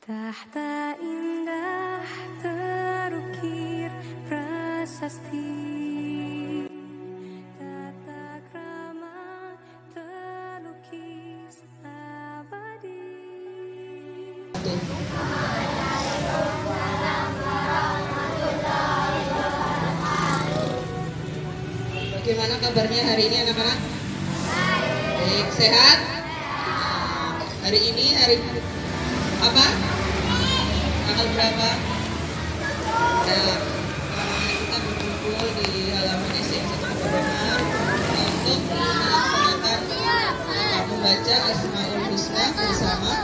Tahta indah terukir prasasti, tata krama terlukis abadi. Bagaimana kabarnya hari ini anak-anak? Baik, sehat? Hari ini hari apa? Tanggal berapa? Ya, kita berkumpul di halaman SMP Benar untuk melaksanakan membaca Asmaul Husna bersama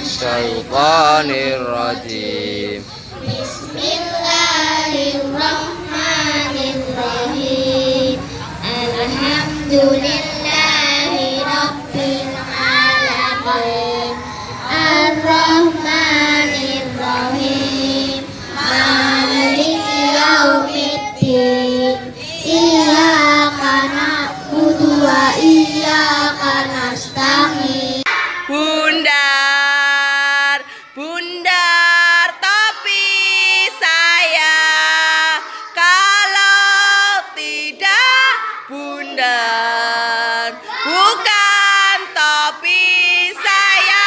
Syaitanirrajim. Bismillahirrahmanirrahim. Alhamdulillahi rabbil alamin. Ar-Rahmanir-Rahim. Maliki yaumiddin. Iyyaka na'budu wa iyyaka nasta'in. Bundar, tapi saya kalau tidak bundar, bukan topi saya.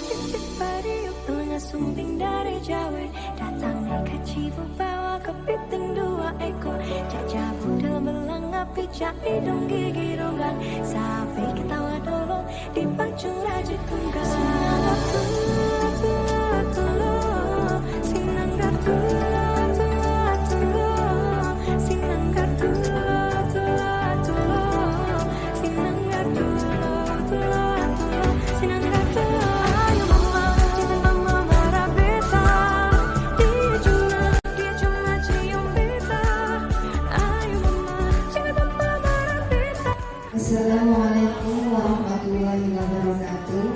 Cicit pariuk telenga sumbing dari Jawa, datang naik cipu bawa kepiting 2 ekor, jajah budal melangap picak hidung gigi ronggang, sapi ketawa dolong dipacu raja tunggal. Assalamualaikum warahmatullahi wabarakatuh.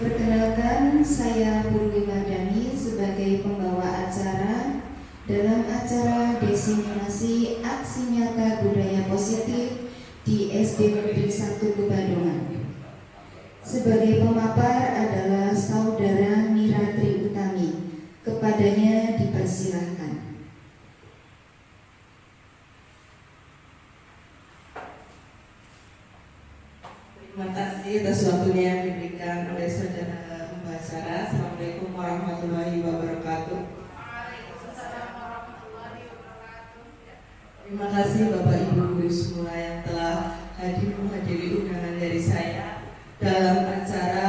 Perkenalkan, saya Purwi Mardani sebagai pembawa acara dalam acara diseminasi aksi nyata budaya positif di SD Negeri 1 Kebadongan. Sebagai pemapar adalah Saudara Mira Tri Utami. Kepadanya dipersilahkan. Terima kasih atas waktunya yang diberikan oleh saudara pembicara. Assalamualaikum warahmatullahi wabarakatuh. Terima kasih Bapak Ibu Guru semua yang telah hadir menghadiri undangan dari saya dalam acara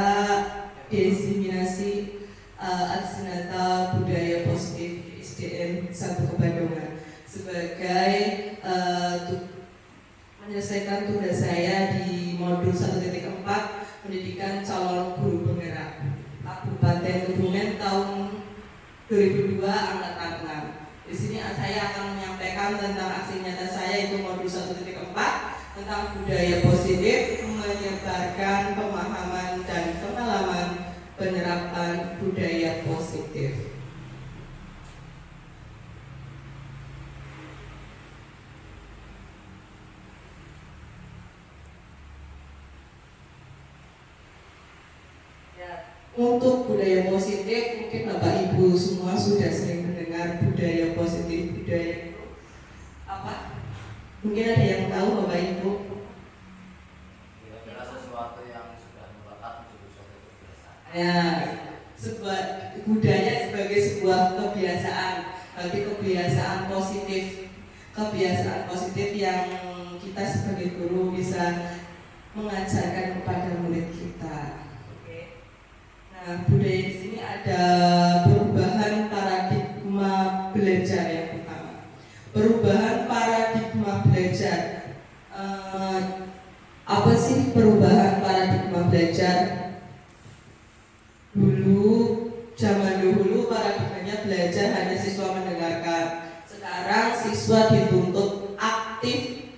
diseminasi aksi nyata budaya positif di SDN 1 Kebadongan sebagai menyelesaikan tugas saya di modul 1.4 pendidikan calon guru penggerak Kabupaten Kebumen tahun 2002 angkatan 6. Di sini saya akan menyampaikan tentang aksi nyata saya itu modul 1.4 tentang budaya positif, menyebarkan pemahaman dan pengalaman penerapan budaya positif. Untuk budaya positif, mungkin Bapak Ibu semua sudah sering mendengar budaya positif. Budaya itu apa? Mungkin ada yang tahu Bapak Ibu? Kira-kira sesuatu yang sudah melekat menjadi suatu kebiasaan. Ya, sebuah budaya sebagai sebuah kebiasaan, bagi kebiasaan positif yang kita sebagai guru bisa mengajarkan kepada murid kita. Nah, budaya di sini ada perubahan paradigma belajar yang pertama. Perubahan paradigma belajar. Apa sih perubahan paradigma belajar? Zaman dahulu paradigmanya belajar hanya siswa mendengarkan. Sekarang siswa dituntut aktif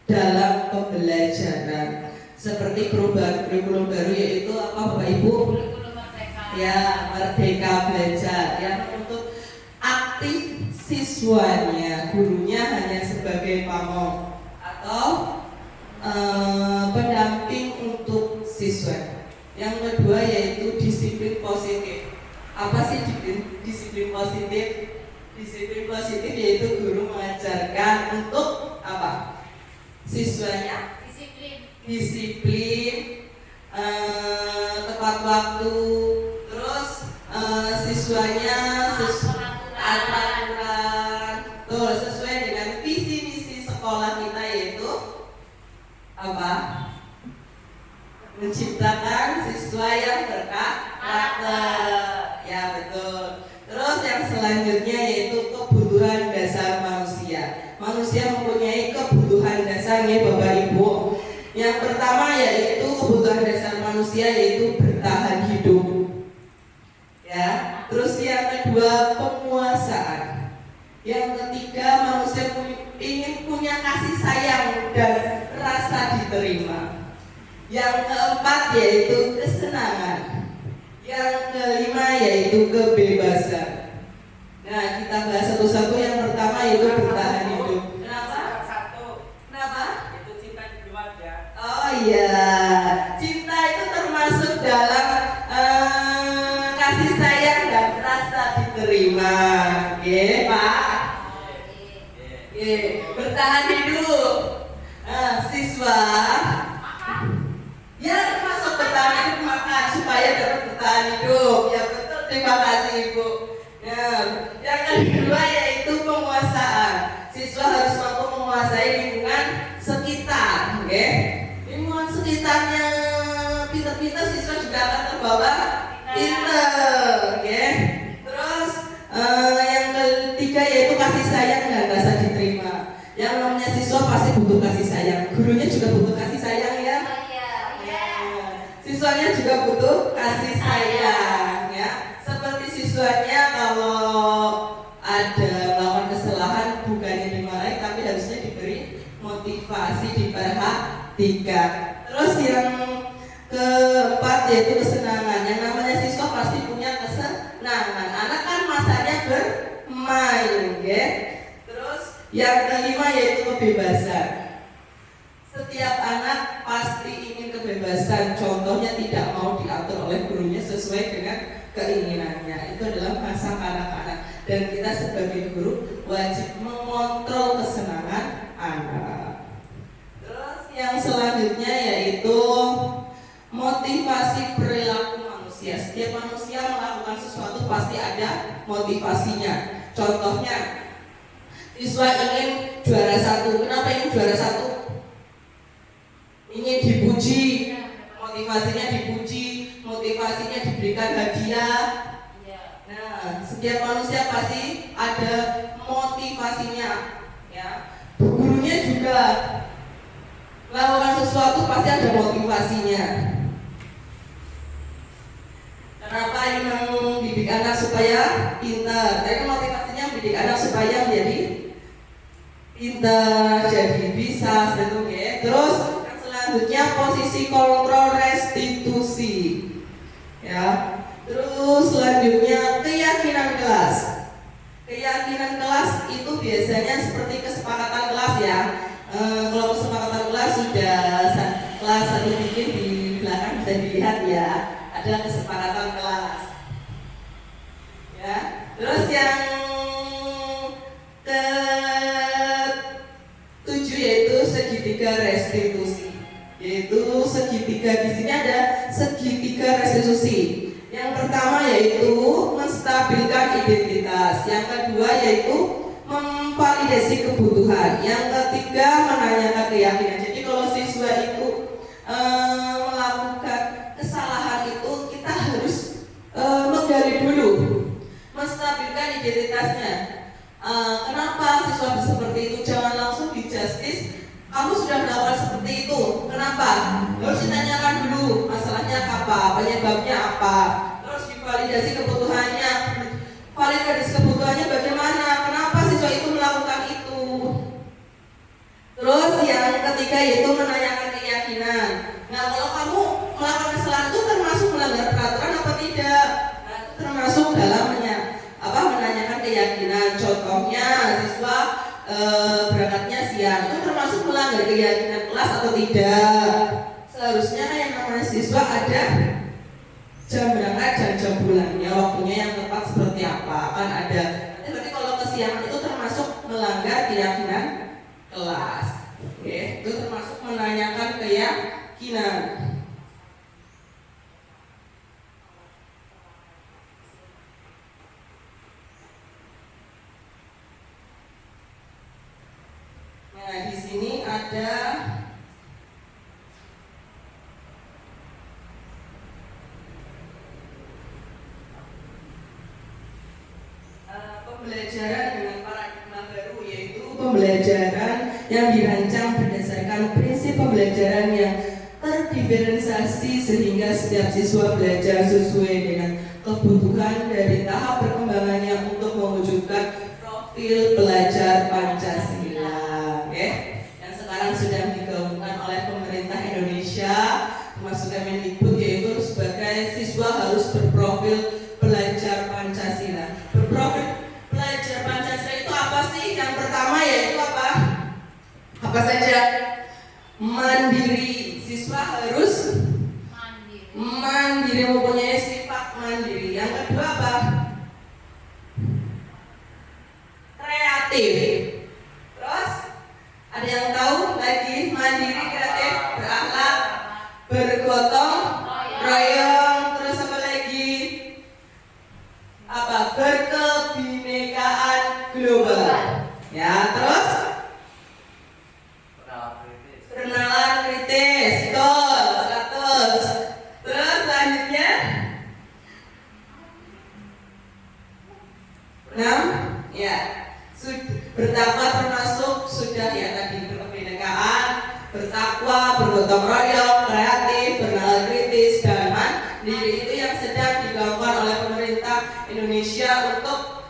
dalam pembelajaran. Seperti perubahan kurikulum baru yaitu apa Bapak Ibu? Ya, Merdeka Belajar yang untuk aktif gurunya hanya sebagai pamong atau pendamping Apa sih disiplin positif? Disiplin positif yaitu guru mengajarkan untuk apa? Siswanya disiplin, tepat waktu, terus siswanya aturan, tuh sesuai dengan visi misi sekolah kita yaitu apa? Menciptakan siswa yang berkarakter, ya betul. Terus yang selanjutnya yaitu kebutuhan dasar manusia. Manusia mempunyai kebutuhan dasarnya Bapak Ibu. Yang pertama yaitu kebutuhan dasar manusia yaitu bertahan hidup. Ya. Terus yang kedua penguasaan. Yang ketiga manusia ingin punya kasih sayang dan rasa diterima. Yang keempat yaitu kesenangan. Yang kelima yaitu kebebasan. Nah, kita bahas satu-satu. Yang pertama yaitu bertahan hidup. Kenapa? Kenapa? Itu cinta di keluarga. Oh iya, cinta itu termasuk dalam kasih sayang dan rasa diterima. Oke, Pak. Oke, bertahan hidup. Siswa. Ya, termasuk bertahan hidup makan supaya dapat bertahan hidup. Ya betul, terima kasih Ibu. Ya, yang kedua yaitu penguasaan. Siswa harus mampu menguasai lingkungan sekitar, oke? Lingkungan sekitarnya pintar-pintar, siswa juga akan terbawa pintar, oke? Terus yang ketiga yaitu kasih sayang dan rasa diterima. Yang namanya siswa pasti butuh kasih sayang. Gurunya juga butuh kasih sayang ya. Siswanya juga butuh kasih sayang ya. Seperti siswanya kalau ada melakukan kesalahan bukannya dimarahi tapi harusnya diberi motivasi, diperhatikan. Terus yang keempat yaitu kesenangan. Yang namanya siswa pasti punya kesenangan. Anak kan masanya bermain, ya. Terus yang kelima yaitu kebebasan. Setiap anak pasti ingin kebebasan. Contohnya tidak mau diatur oleh gurunya sesuai dengan keinginannya. Itu adalah masa kanak-kanak. Dan kita sebagai guru wajib mengontrol kesenangan anak. Terus yang selanjutnya yaitu motivasi perilaku manusia. Setiap manusia melakukan sesuatu pasti ada motivasinya. Contohnya, siswa ingin juara 1. Kenapa ingin juara 1? Ingin dipuji, motivasinya dipuji, motivasinya diberikan hadiah. Nah, setiap manusia pasti ada motivasinya, ya. Gurunya juga melakukan sesuatu pasti ada motivasinya. Kenapa ingin mendidik anak supaya pintar? Tapi motivasinya mendidik anak supaya menjadi pintar, jadi bisa, seperti itu. Terus selanjutnya posisi kontrol restitusi, ya. Terus selanjutnya keyakinan kelas. Keyakinan kelas itu biasanya seperti kesepakatan kelas ya. Kalau kesepakatan kelas sudah kelas 1 mungkin di belakang bisa dilihat ya. Ada kesepakatan kelas. Ya. Terus yang ke-7 yaitu segitiga restitusi. Yaitu segitiga, di sini ada segitiga restitusi. Yang pertama yaitu menstabilkan identitas. Yang kedua yaitu memvalidasi kebutuhan. Yang ketiga menanyakan keyakinan. Jadi kalau siswa itu melakukan kesalahan itu kita harus menggali dulu, menstabilkan identitasnya. Kenapa siswa seperti itu? Jangan langsung dijustis. Kamu sudah melakukan seperti itu. Kenapa? Harus ditanyakan dulu masalahnya apa, penyebabnya apa. Terus divalidasi kebutuhannya. Validasi kebutuhannya bagaimana? Kenapa siswa itu melakukan itu? Terus yang ketiga yaitu menanyakan keyakinan. Nah, kalau kamu melakukan kesalahan itu termasuk melanggar peraturan apa tidak? Nah, itu termasuk dalam menanyakan keyakinan. Contohnya siswa berangkatnya siang, itu termasuk melanggar keyakinan kelas atau tidak? Seharusnya yang namanya siswa ada jam berangkat dan jam pulangnya, waktunya yang keyakinan. Nah, di sini ada pembelajaran dengan paradigma baru, yaitu pembelajaran yang dirancang berdasarkan prinsip pembelajaran yang terdiferensiasi sehingga setiap siswa belajar sesuai dengan kebutuhan dari tahap perkembangannya untuk mewujudkan profil pelajar Pancasila, yang sekarang sedang digaungkan oleh pemerintah Indonesia termasuk Kemendikbud, yaitu sebagai siswa harus berprofil pelajar Pancasila. Berprofil pelajar Pancasila itu apa sih? Yang pertama yaitu apa? Apa saja? Mandiri. Siswa harus mandiri, mempunyai sifat mandiri. Yang kedua apa? Kreatif. Terus ada yang tahu lagi? Mandiri, kreatif, berakhlak, bergotong royong. Terus apa lagi? Apa? Berkebinekaan global. Ya, terus perkenalan kritis. Betul, 100. Terus selanjutnya 6. Ya. Bertakwa termasuk sudah ya tadi, berkebinekaan, bertakwa, bergotong royong, kreatif, bernalar kritis, dan mandiri. Itu yang sedang digaungkan oleh pemerintah Indonesia untuk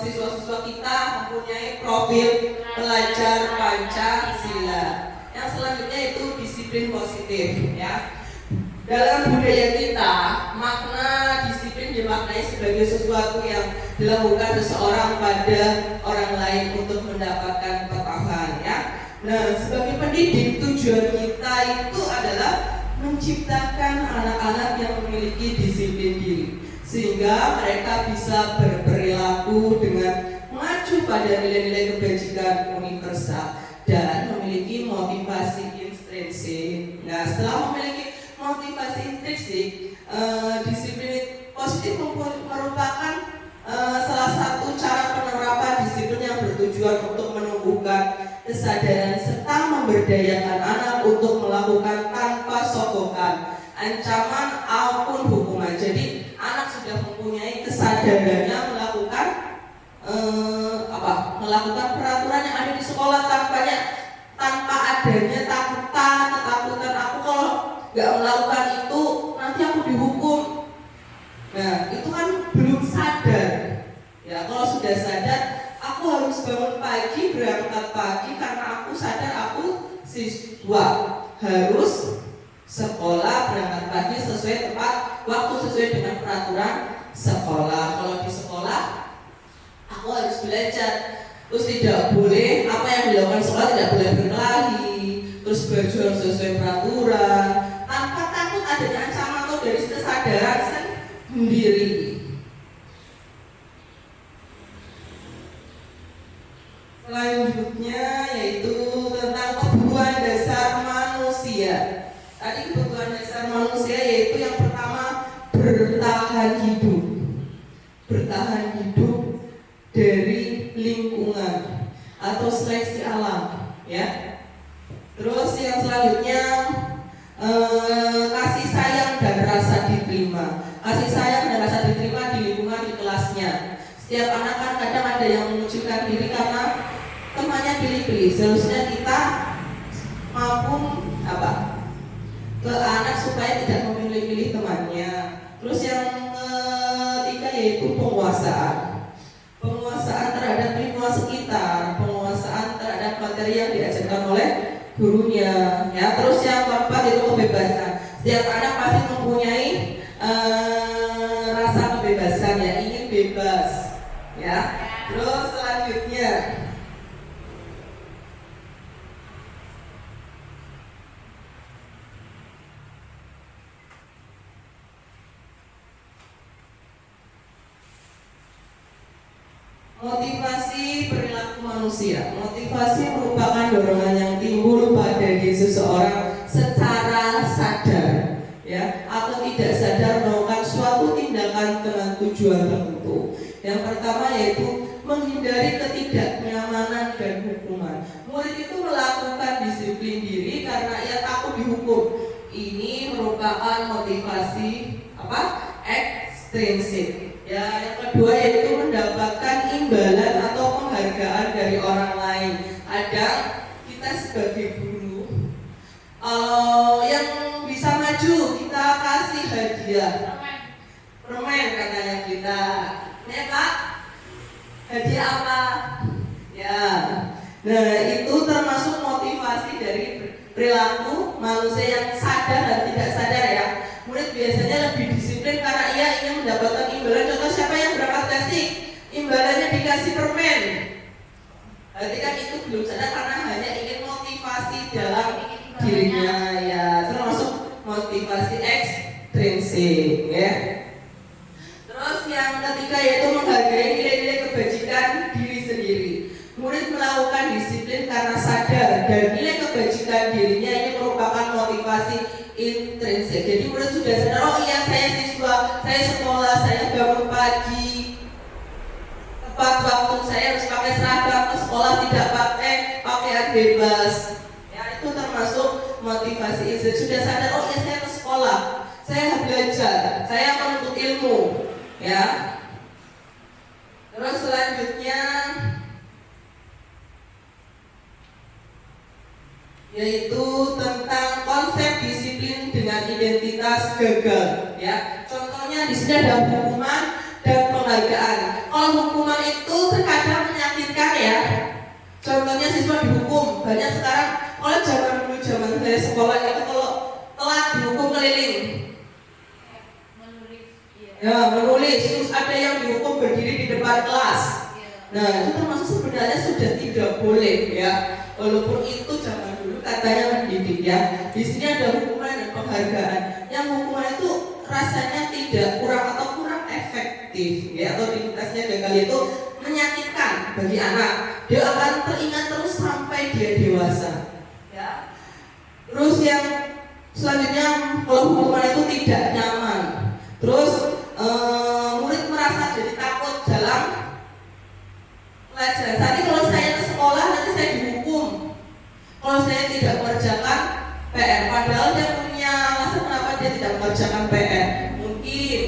siswa-siswa kita mempunyai profil pelajar Pancasila. Yang selanjutnya itu disiplin positif, ya. Dalam budaya kita, makna disiplin dimaknai sebagai sesuatu yang dilakukan seseorang pada orang lain untuk mendapatkan ketahuan, ya. Nah, sebagai pendidik, tujuan kita itu adalah menciptakan anak-anak yang memiliki disiplin diri, sehingga mereka bisa berperilaku dengan mengacu pada nilai-nilai kebajikan universal dan memiliki motivasi intrinsik. Nah, setelah memiliki motivasi intrinsik, disiplin positif merupakan salah satu cara penerapan disiplin yang bertujuan untuk menumbuhkan kesadaran serta memberdayakan anak untuk melakukan tanpa sokokan, ancaman maupun hukuman. Jadi anak sudah mempunyai kesadarannya melakukan melakukan peraturan yang ada di sekolah tanpa adanya ketakutan aku kalau nggak melakukan itu nanti aku dihukum. Nah, itu kan belum sadar. Ya, kalau sudah sadar, aku harus bangun pagi, berangkat pagi karena aku sadar aku siswa harus sekolah, berangkat pagi sesuai tepat waktu, sesuai dengan peraturan sekolah. Kalau di sekolah aku harus belajar, terus tidak boleh apa yang dilakukan sekolah, tidak boleh berkelahi, terus berjuang sesuai peraturan tanpa takut adanya ancaman atau dari kesadaran sendiri. Selanjutnya yaitu tentang kebutuhan dasar manusia. Tadi kebutuhan dasar manusia yaitu yang pertama bertahan hidup. Bertahan hidup dari lingkungan atau seleksi alam, ya. Terus yang selanjutnya kasih sayang dan rasa diterima. Kasih sayang dan rasa diterima di lingkungan di kelasnya. Setiap anak kan kadang ada yang menunjukkan diri karena temannya pilih-pilih. Seharusnya kita mampu ke anak supaya tidak memilih-pilih temannya. Terus yang ketiga yaitu penguasaan. Penguasaan terhadap lingkungan sekitar, penguasaan terhadap materi yang diajarkan oleh gurunya, ya. Terus yang keempat itu kebebasan. Setiap anak pasti mempunyai rasa kebebasan, ya, ingin bebas, ya. Terus selanjutnya Motivasi perilaku manusia. Motivasi merupakan dorongan yang timbul pada diri seseorang secara sadar, ya, atau tidak sadar melakukan suatu tindakan dengan tujuan tertentu. Yang pertama yaitu menghindari ketidaknyamanan dan hukuman. Murid itu melakukan disiplin diri karena ia takut dihukum. Ini merupakan motivasi ekstrinsik. Ya, yang kedua yaitu mendapatkan imbalan atau penghargaan dari orang lain. Ada kita sebagai guru, yang bisa maju kita kasih hadiah. Permen katanya kita. Ya Kak, hadiah apa? Ya. Nah, itu termasuk motivasi dari perilaku manusia yang sadar dan tidak sadar ya. Murid biasanya lebih disiplin karena ia ingin mendapatkan imbalan. Contoh siapa yang berangkat kasih imbalannya dikasih permen. Berarti kan itu belum sadar karena hanya ingin motivasi dalam dirinya ya. Termasuk motivasi ekstrinsik ya. Terus yang ketiga yaitu menghargai nilai-nilai kebajikan diri sendiri. Murid melakukan disiplin karena sadar dan nilai kebajikan dirinya ini merupakan motivasi intrinsik. Jadi murid sudah sadar, oh iya saya siswa, saya sekolah, saya bangun pagi, tepat waktu, saya harus pakai seragam ke sekolah, tidak pakai pakaian bebas. Ya, itu termasuk motivasi intrinsik. Sudah sadar, oh iya saya ke sekolah, saya belajar, saya menuntut ilmu. Ya. Terus selanjutnya yaitu tentang konsep disiplin dengan identitas gagal. Ya, contohnya di sini ada hukuman dan penghargaan. Kalau hukuman itu terkadang menyakitkan ya. Contohnya siswa dihukum. Banyak sekarang, kalau zaman saya sekolah itu kalau telat dihukum keliling. Ya, menulis. Terus ada yang dihukum berdiri di depan kelas. Nah, itu termasuk sebenarnya sudah tidak boleh ya. Walaupun itu zaman dulu katanya mendidik ya. Di sini ada hukuman dan penghargaan. Yang hukuman itu rasanya tidak kurang atau kurang efektif ya, atau diintasnya gagal itu menyakitkan bagi anak. Dia akan teringat terus sampai dia dewasa. Ya. Terus yang selanjutnya kalau hukuman itu tidak nyaman. Terus murid merasa jadi takut dalam pelajaran. Tadi kalau saya ke sekolah nanti saya dihukum kalau saya tidak mengerjakan PR. Padahal dia punya alasan kenapa dia tidak mengerjakan PR. Mungkin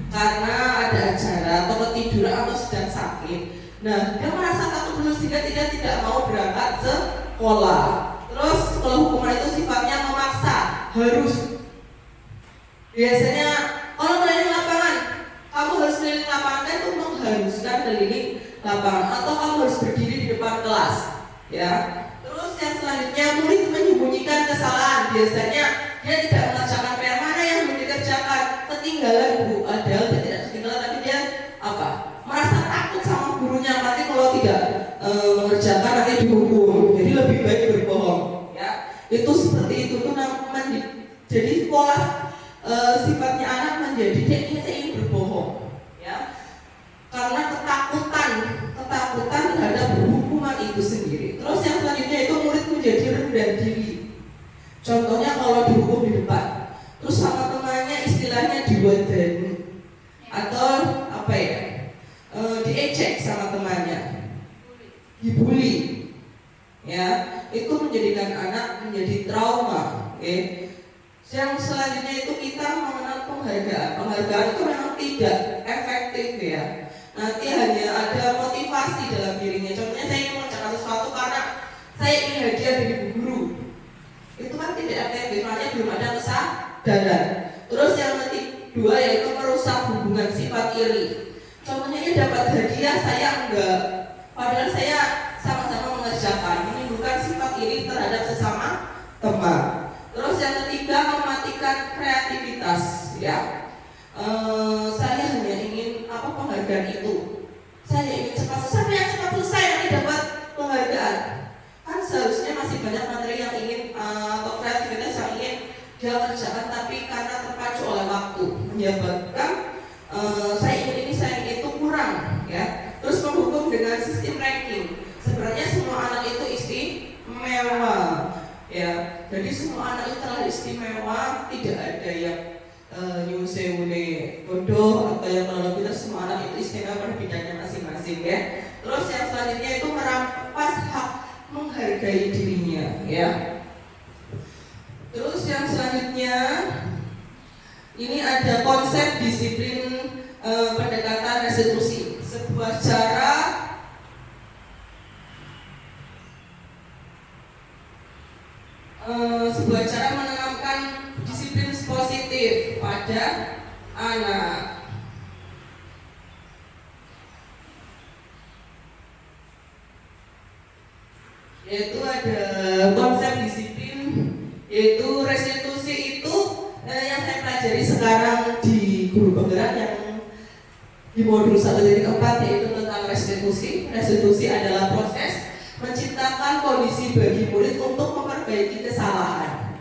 karena ada acara atau ketiduran atau sedang sakit. Nah, dia merasa takut dulu sehingga dia tidak mau berangkat sekolah. Terus kalau hukuman itu sifatnya memaksa, harus. Biasanya kalau keliling lapangan, kamu harus keliling lapangan itu mengharuskan keliling lapangan, atau kamu harus berdiri di depan kelas, ya. Terus yang selanjutnya murid menyembunyikan kesalahan. Biasanya dia tidak mengerjakan PR. Mana yang belum dikerjakan? Ketinggalan bu. Padahal dia tidak ketinggalan, tapi dia merasa takut sama gurunya. Nanti kalau tidak mengerjakan nanti dihukum. Jadi lebih baik berbohong, ya. Itu seperti itu tuh namanya. Jadi pola sifatnya anak menjadi dia ingin berbohong, ya, karena ketakutan terhadap hukuman itu sendiri. Terus yang selanjutnya itu murid menjadi rendah diri. Contohnya kalau dihukum di depan, terus sama temannya istilahnya diwadani atau diejek sama temannya, dibully, ya, itu menjadikan anak menjadi trauma. Yang selanjutnya itu kita mengenal penghargaan. Penghargaan itu memang tidak efektif ya. Nanti hanya ada motivasi dalam dirinya. Contohnya saya ingin mengerjakan sesuatu karena saya ingin hadiah dari bu guru. Itu kan tidak efektif, makanya belum ada kesadaran. Terus yang kedua yaitu merusak hubungan, sifat iri. Contohnya dia dapat hadiah, saya enggak. Padahal saya sama-sama mengerjakan. Menimbulkan sifat iri terhadap sesama teman. Terus yang ketiga mematikan kreativitas ya. Saya hanya ingin penghargaan itu. Saya ingin cepat selesai nanti dapat penghargaan. Kan seharusnya masih banyak materi yang ingin atau kreativitas yang ingin dia kerjakan, tapi karena terpacu oleh waktu menyebabkan saya ingin ini, saya ingin itu kurang ya. Terus menghukum dengan anak itu terlalu istimewa, tidak ada yang nyusewune bodoh atau yang terlalu pintar. Semua anak itu istimewa pada bidangnya masing-masing ya. Terus yang selanjutnya itu merampas hak menghargai dirinya ya. Terus yang selanjutnya ini ada konsep disiplin pendekatan restitusi, sebuah cara menanamkan disiplin positif pada anak. Yaitu ada konsep disiplin, yaitu restitusi itu yang saya pelajari sekarang di guru penggerak yang di modul 1.4, yaitu tentang restitusi. Restitusi adalah proses menciptakan kondisi bagi murid untuk memperbaiki kesalahan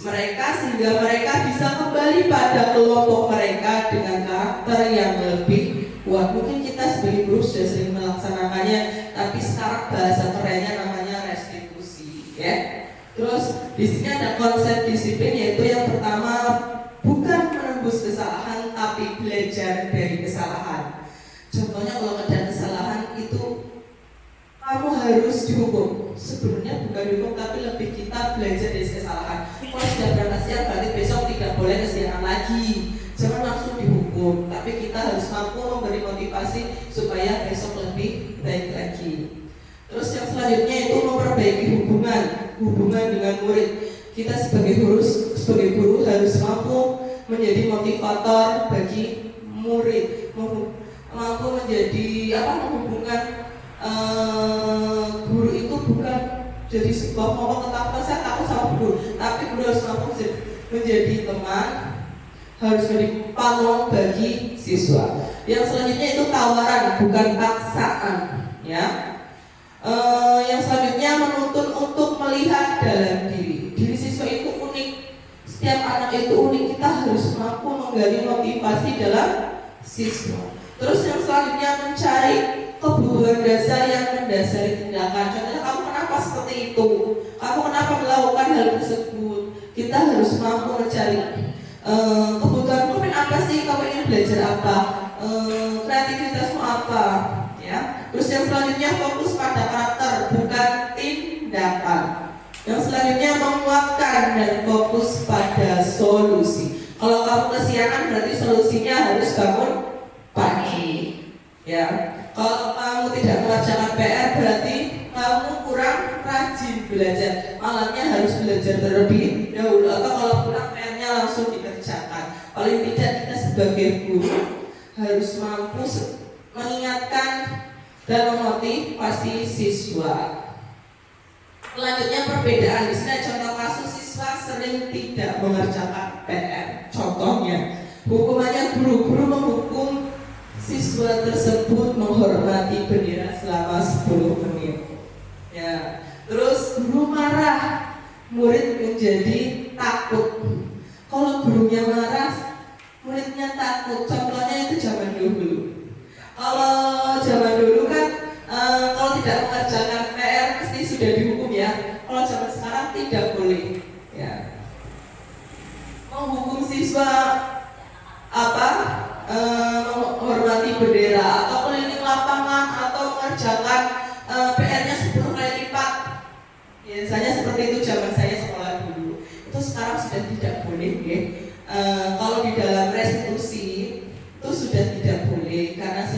mereka sehingga mereka bisa kembali pada kelompok mereka dengan karakter yang lebih kuat. Mungkin kita sebagai guru sudah sering melaksanakannya, tapi sekarang bahasa kerennya namanya restitusi ya. Terus di sini ada konsep disiplin, yaitu yang pertama bukan menembus kesalahan tapi belajar dari kesalahan. Contohnya kalau ada kesalahan itu kamu harus dihukum. Sebenarnya bukan dihukum tapi lebih kita belajar dari kesalahan. Kalau sudah berangkat siang berarti besok tidak boleh kesiangan lagi. Jangan langsung dihukum, tapi kita harus mampu memberi motivasi supaya besok lebih baik lagi. Terus yang selanjutnya itu memperbaiki hubungan dengan murid. Kita sebagai guru harus mampu menjadi motivator bagi murid, mampu menjadi menghubungkan guru itu bukan jadi sebuah kelompok ketakutan saya takut sama guru, tapi guru harus mampu menjadi teman, harus menjadi pamong bagi siswa. Yang selanjutnya itu tawaran bukan paksaan ya. Yang selanjutnya menuntun untuk melihat dalam diri siswa itu unik. Setiap anak itu unik, kita harus mampu menggali motivasi dalam siswa. Terus yang selanjutnya mencari kebutuhan dasar yang mendasari tindakan. Contohnya kamu kenapa seperti itu? Kamu kenapa melakukan hal tersebut? Kita harus mampu mencari kebutuhanmu apa sih? Kamu ingin belajar apa? Kreativitasmu apa? Ya. Terus yang selanjutnya fokus pada karakter bukan tindakan. Yang selanjutnya menguatkan dan fokus pada solusi. Kalau kamu kesiangan berarti solusinya harus bangun pagi. Ya. Kalau kamu tidak mengerjakan PR berarti kamu kurang rajin belajar. Malamnya harus belajar terlebih dahulu, atau kalau pulang PR-nya langsung dikerjakan. Paling tidak kita sebagai guru harus mampu mengingatkan dan memotivasi siswa. Selanjutnya perbedaan. Di sini contoh kasus siswa sering tidak mengerjakan PR. Contohnya, hukumannya guru menghukum siswa tersebut menghormati bendera selama 10 menit. Ya. Terus guru marah, murid menjadi takut. Kalau gurunya marah, muridnya takut. Contohnya itu zaman dulu. Kalau zaman dulu kan kalau tidak mengerjakan PR pasti sudah dihukum ya. Kalau zaman sekarang tidak boleh. Ya. Menghukum siswa menghormati bendera atau keliling lapangan atau mengerjakan PR-nya 10 kali lipat. Biasanya seperti itu zaman saya sekolah dulu. Itu sekarang sudah tidak boleh ya. Kalau di dalam restitusi itu sudah tidak boleh karena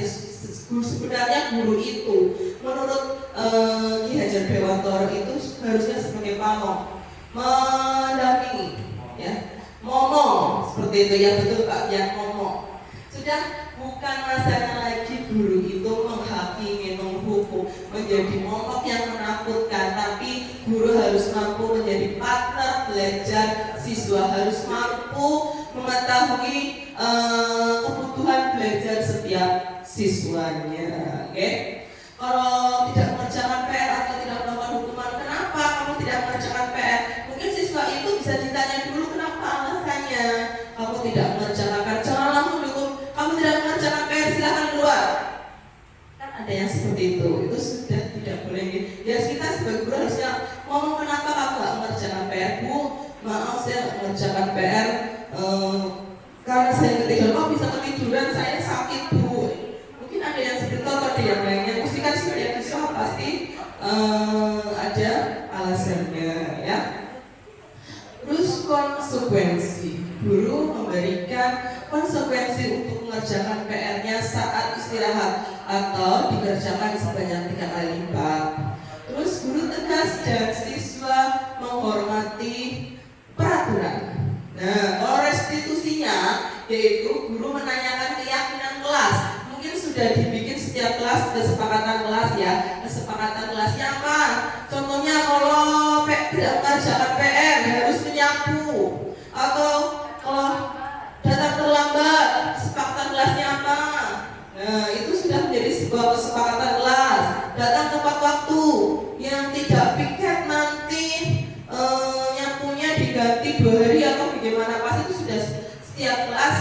sebenarnya guru itu menurut Ki Hajar Dewantara itu harusnya sebagai pamong, mendampingi ya, ngomong seperti itu ya, betul Pak ya, ngomong. Sudah bukan masanya lagi guru itu menghakimi, menghukum, menjadi momok yang menakutkan, tapi guru harus mampu menjadi partner belajar siswa, harus mampu mengetahui kebutuhan belajar setiap siswanya. Oke? Kalau tidak mengerjakan PR atau tidak melakukan hukuman, kenapa kamu tidak mengerjakan PR? Mungkin siswa itu bisa ditanya dulu kenapa alasannya. Kamu tidak mengerjakan, jangan langsung dihukum. Kamu tidak mengerjakan PR, silahkan keluar. Kan ada yang seperti itu sudah tidak boleh. Ya kita sebagai guru harusnya ngomong kenapa kamu tidak mengerjakan PR, Bu. maaf saya mengerjakan PR karena saya ketiduran. Kok bisa ketiduran? Saya sakit Bu. Mungkin ada yang seperti itu atau ada yang lainnya. Mesti kan sebagai siswa pasti ada alasannya ya. Terus konsekuensi, guru memberikan konsekuensi untuk mengerjakan PR-nya saat istirahat atau dikerjakan sebanyak 3 kali lipat. Terus guru tegas dan siswa menghormati peraturan. Nah, kalau restitusinya yaitu guru menanyakan keyakinan kelas. Mungkin sudah dibikin setiap kelas kesepakatan kelas ya. Kesepakatan kelasnya apa? Contohnya kalau tidak mengerjakan PR harus menyapu, atau kalau datang terlambat kesepakatan kelasnya apa? Nah, itu sudah menjadi sebuah kesepakatan kelas. Datang tepat waktu, yang tidak piket nanti nyapunya diganti 2 hari atau bagaimana, pasti itu sudah setiap kelas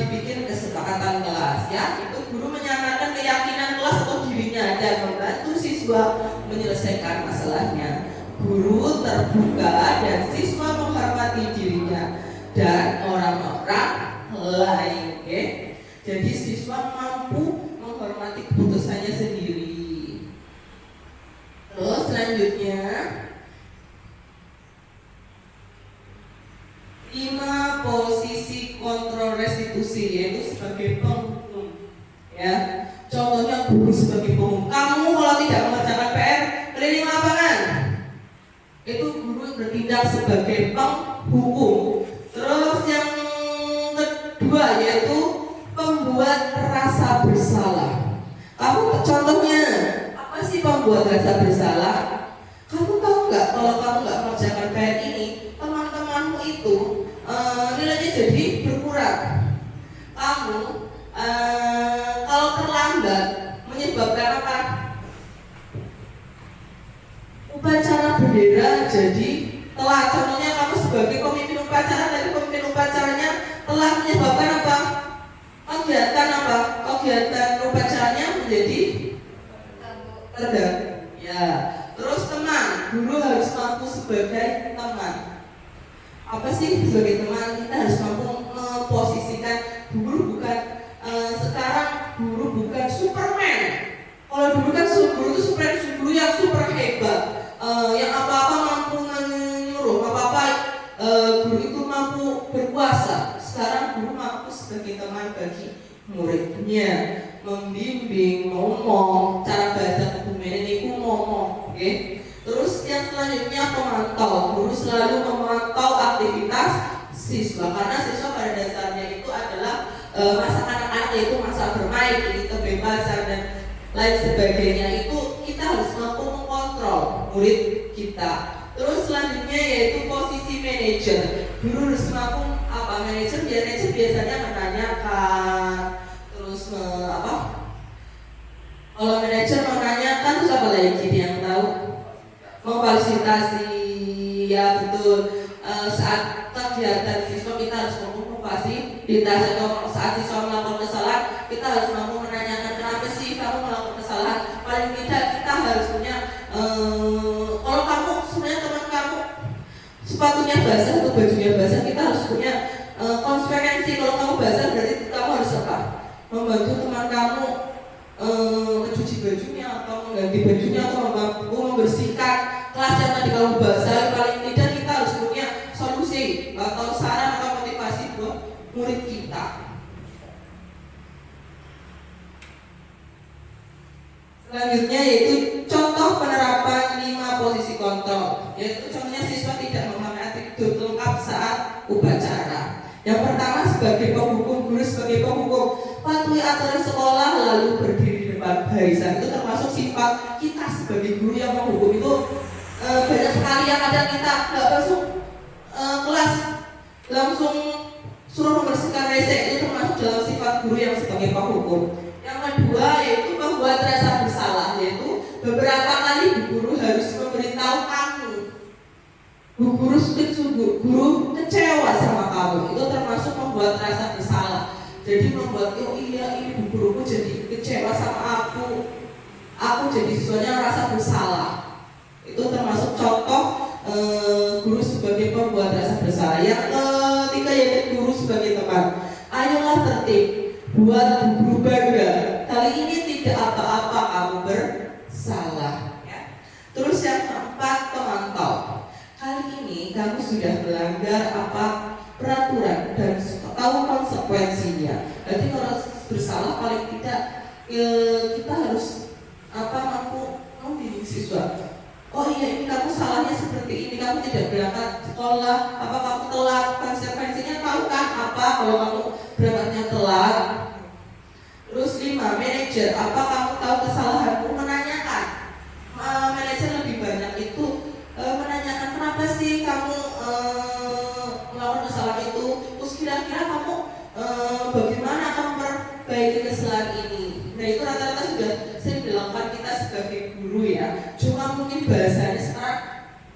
dibikin kesepakatan kelas ya. Itu guru menyampaikan keyakinan kelas atau dirinya dan membantu siswa menyelesaikan masalahnya. Guru terbuka dan siswa menghormati dirinya dan orang-orang lain. Okay? Jadi siswa mampu menghormati keputusannya sendiri. Terus selanjutnya 5 posisi kontrol restitusi, yaitu sebagai penghukum ya. Contohnya guru sebagai penghukum. Kamu kalau tidak mengerjakan PR keliling lapangan, itu guru bertindak sebagai penghukum. Terus yang kedua yaitu pembuat rasa bersalah. Kamu contohnya apa sih pembuat rasa bersalah? Kamu tahu nggak kalau kamu nggak mengerjakan PR ini, teman-temanmu itu nilainya jadi berkurang. Kamu kalau terlambat menyebabkan apa? Upacara bendera jadi telat. Contohnya kamu sebagai pemimpin upacara, tapi pemimpin upacaranya telah menyebabkan apa? Kegiatan upacaranya menjadi terganggu. Ya. Terus teman, guru harus mampu sebagai teman. Apa sih sebagai teman? Kita harus mampu memposisikan guru bukan sekarang guru bukan Superman. Kalau dulu kan guru itu guru yang super hebat, yang apa-apa mampu menyuruh, apa-apa guru itu mampu berkuasa. Sekarang guru mampu sebagai teman bagi muridnya, membimbing, ngomong, cara bahasa kebumen ini ngomong, okay? Terus yang selanjutnya pemantau. Guru selalu memantau aktivitas siswa karena siswa pada dasarnya itu adalah masa anak-anak, yaitu masa bermain, jadi kebebasan dan lain sebagainya. Itu kita harus mampu mengontrol murid kita. Terus selanjutnya yaitu posisi manajer. Guru harus mampu manajer biasanya menanyakan, terus kalau manajer menanyakan terus apa lagi yang tahu? Memfasilitasi, ya betul. Saat kegiatan siswa kita harus mampu memfasilitasi, atau saat siswa melakukan kesalahan kita harus mampu menanyakan kenapa sih kamu melakukan kesalahan. Paling tidak kita harus punya kalau kamu sebenarnya teman kamu sepatunya basah atau bajunya basah, kita harus punya konsekuensi. Kalau kamu basah berarti kamu harus apa? Membantu teman kamu mencuci bajunya atau mengganti bajunya atau membantu membersihkan kelas yang tadi kamu basah. Paling tidak kita harus punya solusi atau saran atau motivasi buat murid kita. Selanjutnya yaitu contoh penerapan 5 posisi kontrol. Yaitu contohnya siswa tidak memakai atribut lengkap saat upacara. Yang pertama sebagai penghukum, guru sebagai penghukum, patuhi aturan sekolah lalu berdiri di depan barisan. Itu termasuk sifat kita sebagai guru yang menghukum. Itu banyak sekali yang ada kita nggak masuk kelas langsung suruh membersihkan WC. Itu termasuk dalam sifat guru yang sebagai penghukum. Yang kedua yaitu membuat rasa bersalah, yaitu beberapa kali guru harus memberitahu kamu, guru kecewa sama kamu. Itu termasuk membuat rasa bersalah. Jadi membuat oh iya ini guruku jadi kecewa sama aku jadi siswanya rasa bersalah. Itu termasuk contoh guru sebagai pembuat rasa merasa bersalah. Yang ketiga yaitu guru sebagai teman. Ayolah tertib, buat guru bangga. Kali ini tidak apa-apa kamu bersalah. Ya. Terus yang keempat, pemantau. Kali ini kamu sudah melanggar apa peraturan dan tahu konsekuensinya. Berarti kalau bersalah paling tidak kita harus mampu membimbing siswa. Oh iya, ini kamu salahnya seperti ini, kamu tidak berangkat sekolah, kamu telat, konsekuensinya tahu kan apa kalau kamu berangkatnya telat. Terus 5, manajer, kamu tahu kesalahanmu? Menanyakan. Manajer lebih banyak itu menanyakan kenapa sih kamu melakukan kesalahan itu, terus kira-kira kamu bagaimana kamu memperbaiki kesalahan ini. Nah itu rata-rata sudah sering dilakukan kita sebagai guru ya. Cuma mungkin bahasanya sekarang,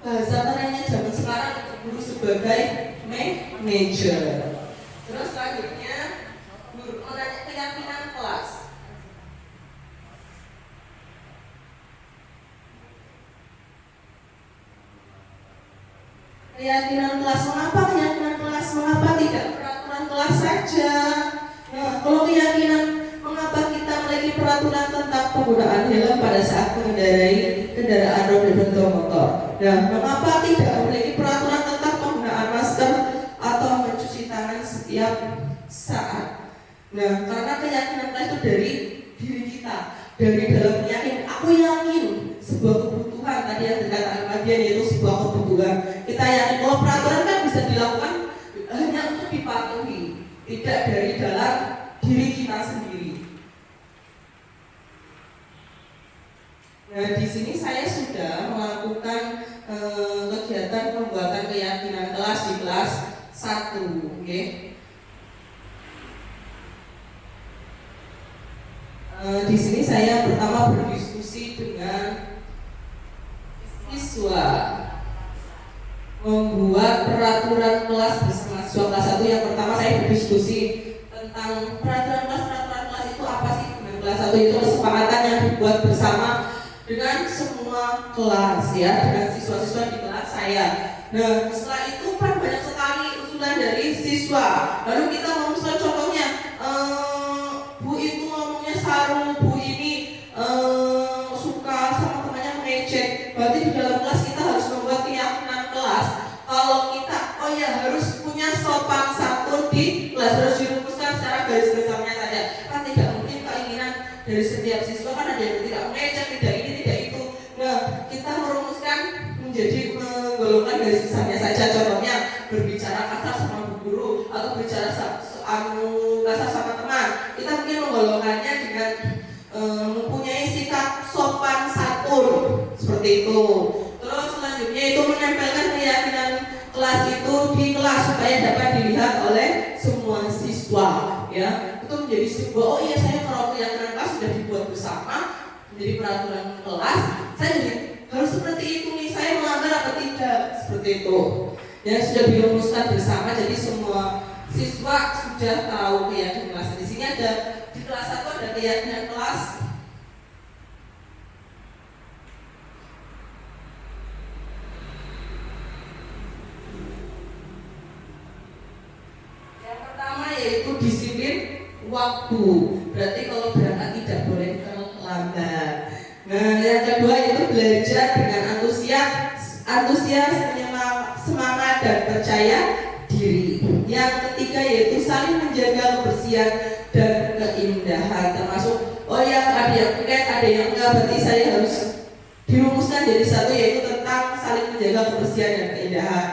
bahasa kerennya zaman sekarang itu guru sebagai manager. Terus selanjutnya guru menanya keyakinan kelas. Keyakinan kelas, mengapa keyakinan kelas? Mengapa tidak peraturan kelas saja? Nah, kalau keyakinan, mengapa kita memiliki peraturan tentang penggunaan helm pada saat mengendarai kendaraan roda dan motor? Nah, mengapa tidak memiliki peraturan tentang penggunaan masker atau mencuci tangan setiap saat? Nah, karena keyakinan kelas itu dari diri kita, dari dalam yakin. Aku yakin sebuah kebutuhan tadi yang dikatakan Madian yaitu sebuah kebutuhan. Kita yakin bahwa peraturan kan bisa dilakukan hanya untuk dipatuhi, tidak dari dalam diri kita sendiri. Nah, di sini saya sudah melakukan kegiatan pembuatan keyakinan kelas di kelas 1, okay? Di sini saya pertama berdiskusi dengan siswa, membuat peraturan kelas bersama siswa kelas 1. Yang pertama saya berdiskusi tentang peraturan kelas itu apa sih. Dengan kelas 1 itu kesepakatan yang dibuat bersama dengan semua kelas ya, dengan siswa-siswa di kelas saya. Nah setelah itu kan banyak sekali usulan dari siswa. Lalu kita merumuskan contohnya, Bu itu ngomongnya saru, Bu ini suka sama temannya mengejek. Berarti di dalam kelas kita harus membuat keyakinan kelas kalau kita harus punya sopan santun di kelas, harus dirumuskan secara garis besarnya saja. Kan tidak mungkin keinginan dari setiap siswa, kan ada yang tidak mengejek, tidak ini, tidak itu. Nah kita merumuskan menjadi menggolongkan garis besarnya saja. Contohnya berbicara kasar sama bu guru atau berbicara kasar sama teman, kita mungkin menggolongkannya dengan mempunyai sikap sopan santun seperti itu. Terus selanjutnya itu menempelkan keyakinan kelas itu di kelas supaya dapat dilihat oleh semua siswa ya. Itu menjadi sebuah saya kalau keyakinan kelas sudah dibuat bersama menjadi peraturan kelas, saya jadi harus seperti itu nih, saya melanggar apa tidak, seperti itu yang sudah dirumuskan bersama. Jadi semua siswa sudah tahu keyakinan kelas. Di sini ada di kelas 1 ada keyakinan kelas. Yang pertama yaitu disiplin waktu. Berarti kalau berangkat tidak boleh terlambat. Nah, yang kedua yaitu belajar dengan antusias, semangat dan percaya diri. Yang ketiga yaitu saling menjaga kebersihan dan keindahan, termasuk ada yang kuret, ada yang enggak, berarti saya harus dirumuskan jadi satu yaitu tentang saling menjaga kebersihan dan keindahan.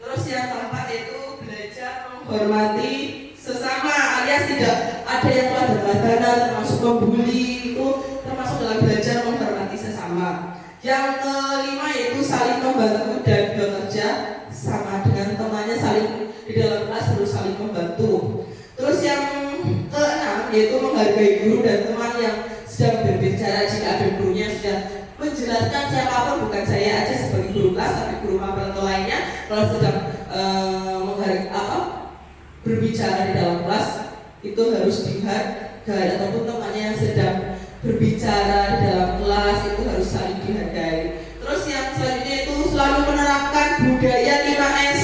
Terus yang keempat yaitu belajar menghormati sesama, alias tidak ada yang telah berbadana, termasuk membuli, itu termasuk dalam belajar menghormati sesama. Yang kelima yaitu saling membantu dan bekerja sama dengan temannya, saling di dalam kelas harus saling membantu. Terus yang keenam yaitu menghargai guru dan teman yang sedang berbicara. Jika ada gurunya sudah menjelaskan, siapapun, bukan saya aja sebagai guru kelas tapi guru mapel atau lainnya, kalau sedang berbicara di dalam kelas itu harus dihargai, ataupun temannya yang sedang berbicara di dalam kelas itu harus saling dihargai. Terus yang selanjutnya itu selalu menerapkan budaya 5S.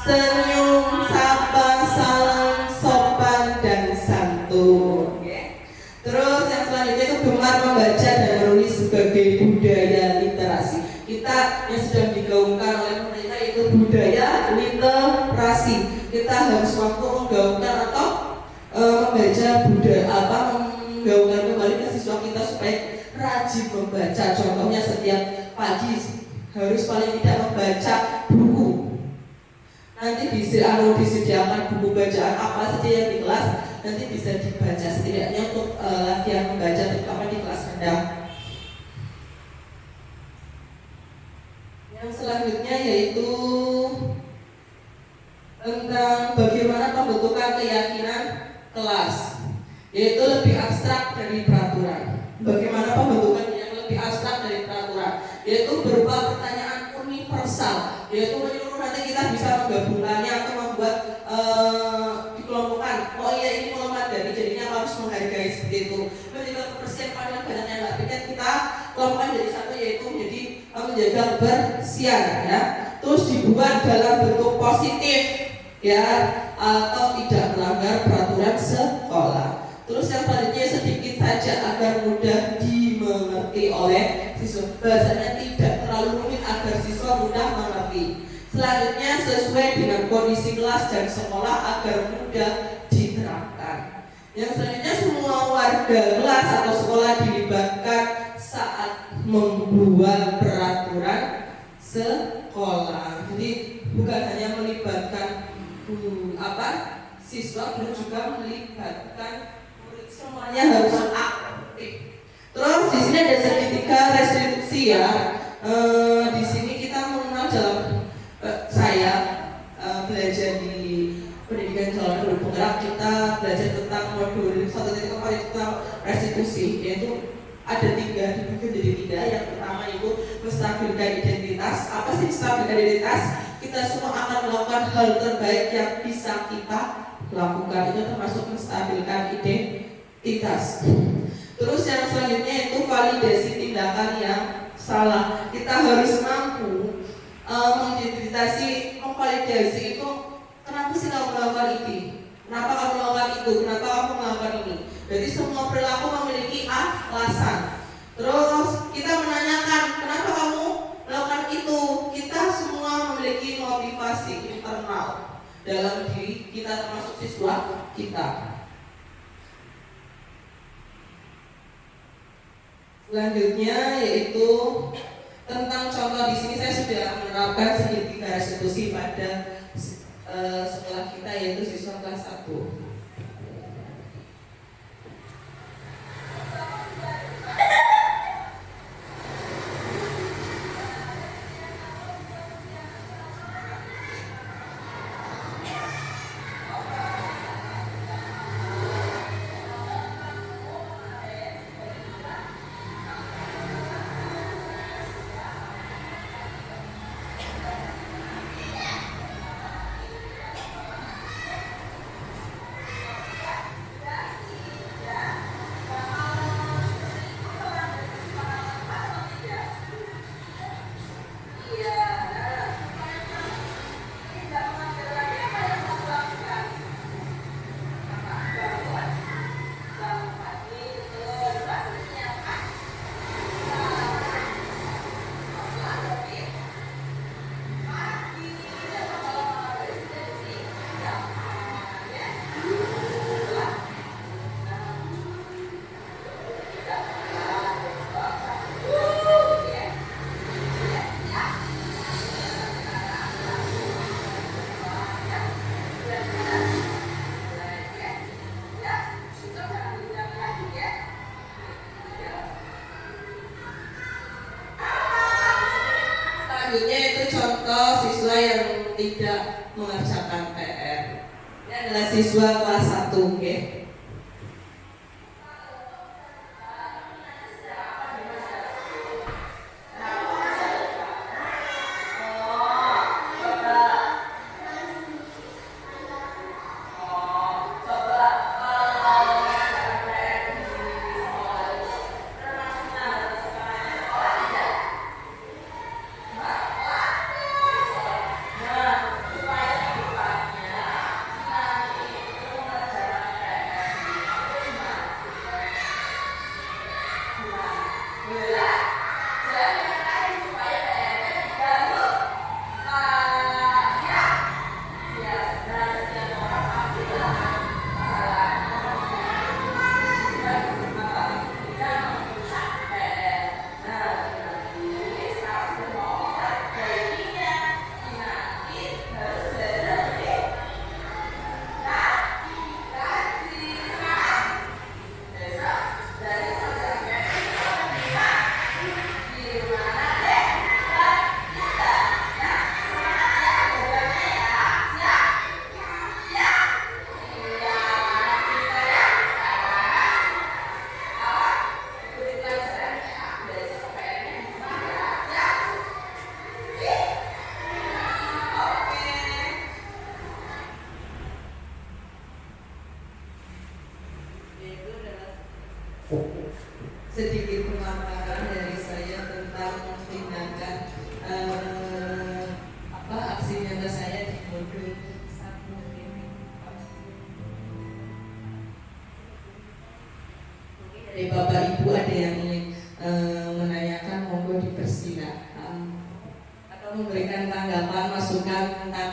senyum, sapa, salam, sopan, dan santun. Oke. Terus yang selanjutnya itu gemar membaca dan menulis sebagai budaya literasi. Kita yang sedang digaungkan oleh pemerintah itu budaya literasi. Kita harus mampu menggaungkan atau membaca menggaungkan kembali ke siswa kita supaya rajin membaca. Contohnya setiap pagi harus paling tidak membaca buku. Nanti disediakan buku bacaan apa saja yang di kelas, nanti bisa dibaca setidaknya untuk latihan membaca terutama di kelas rendah. Yang selanjutnya yaitu tentang bagaimana pembentukan keyakinan kelas, yaitu lebih abstrak dari peraturan. Bagaimana pembentukan yang lebih abstrak dari peraturan, yaitu berupa pertanyaan universal, yaitu menyeluruh. Nanti kita bisa menggabungkannya atau membuat dikelompokkan. Oh iya, ini memadani, jadinya harus menghargai seperti itu. Menjaga kebersihan yang banyak yang nggak bikin kita kelompokkan jadi satu, yaitu menjadi menjaga kebersihan ya. Terus dibuat dalam bentuk positif ya, atau tidak melanggar peraturan sekolah. Terus yang selanjutnya sedikit saja agar mudah dimengerti oleh siswa. Bahasanya tidak terlalu rumit agar siswa mudah mengerti. Selanjutnya sesuai dengan kondisi kelas dan sekolah agar mudah diterapkan. Yang selanjutnya semua warga kelas atau sekolah dilibatkan saat membuat peraturan sekolah. Jadi bukan hanya melibatkan siswa, belum juga melibatkan murid, semuanya harus aktif. Terus di sini ada segitiga restitusi ya. Di sini kita mengenal dalam saya belajar di pendidikan calon guru penggerak, kita belajar tentang modul 1.4 tentang restitusi, yaitu ada tiga, dibagi jadi tiga. Yang pertama itu menstabilkan identitas. Apa sih menstabilkan identitas? Kita semua akan melakukan hal terbaik yang bisa kita lakukan, itu termasuk menstabilkan identitas. Terus yang selanjutnya itu validasi tindakan yang salah. Kita harus mampu memvalidasi itu, kenapa sih kamu melakukan ini? Kenapa kamu melakukan itu? Kenapa kamu melakukan ini? Jadi semua perilaku memiliki alasan. Terus kita menanyakan kenapa kamu melakukan itu. Kita semua memiliki motivasi internal dalam diri kita, termasuk siswa kita. Selanjutnya yaitu tentang contoh. Di sini saya sudah menerapkan segitiga restitusi pada sekolah kita, yaitu siswa kelas 1. Selanjutnya itu contoh siswa yang tidak mengerjakan PR. Ini adalah siswa kelas 1, oke? memberikan tanggapan, masukan tentang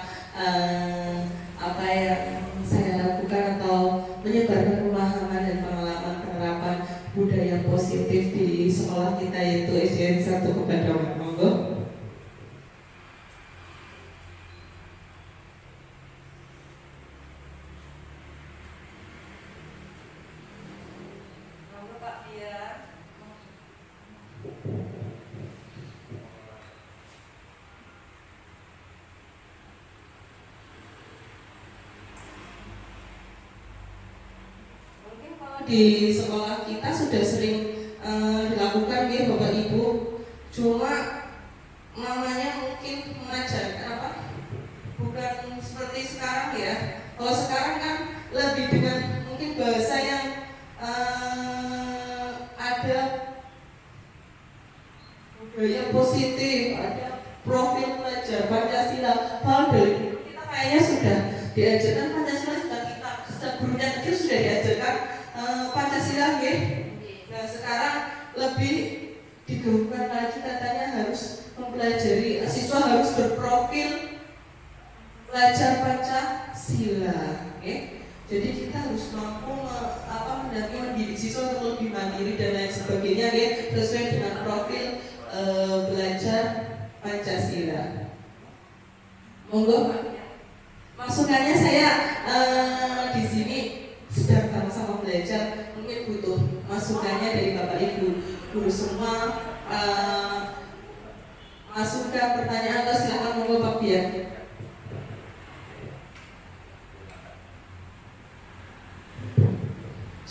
apa yang saya lakukan atau menyebarkan pemahaman dan pengalaman penerapan budaya positif di sekolah kita yaitu SDN 1 Kebadoan. Monggo. Monggo Pak Biar. Mungkin kalau di sekolah kita sudah sering dilakukan ya Bapak Ibu, cuma namanya mungkin mengajarkan apa? Bukan seperti sekarang ya. Kalau sekarang kan lebih dengan mungkin bahasa yang ada budaya positif, ada profil pelajar Pancasila. Kalau dari dulu kita kayaknya sudah diajarkan Pancasila, sudah kita sejak gurunya kecil sudah diajarkan Pancasila ya. Nah sekarang lebih digaungkan lagi, katanya harus mempelajari, siswa harus berprofil pelajar Pancasila ya. Jadi kita harus mampu mendidik siswa untuk lebih mandiri dan lain sebagainya ya, sesuai dengan profil belajar Pancasila. Monggo masukannya, saya di sini sedang sama-sama belajar, mungkin butuh masukannya dari Bapak Ibu guru semua, masukan, pertanyaan, atau silakan monggo Pak Biar.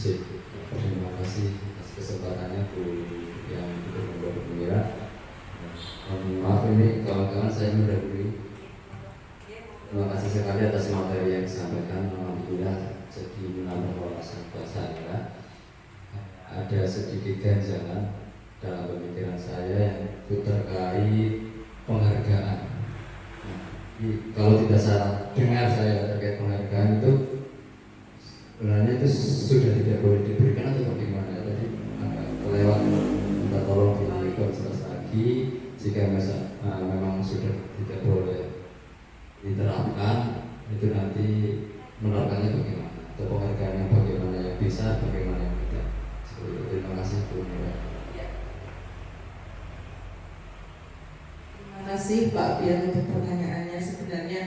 Terima kasih atas kesempatannya Bu yang cukup membawa gembira. Maaf ini kawan-kawan saya mendahului. Terima kasih sekali atas materi yang disampaikan. Alhamdulillah jadi menambah wawasan buat saya. Ada sedikit ganjalan dalam pemikiran saya yang terkait penghargaan. Kalau tidak salah dengar saya terkait penghargaan itu sebenarnya itu sudah tidak boleh diberikan atau bagaimana? Tadi agak kelewat, minta tolong dijelas lagi. Jika memang sudah tidak boleh diterapkan, itu nanti menerapkannya bagaimana? Atau penghargaan yang bagaimana yang bisa, bagaimana yang tidak? Seperti itu. Terima kasih Bu Mira. Terima kasih Pak Biar untuk pertanyaannya. Sebenarnya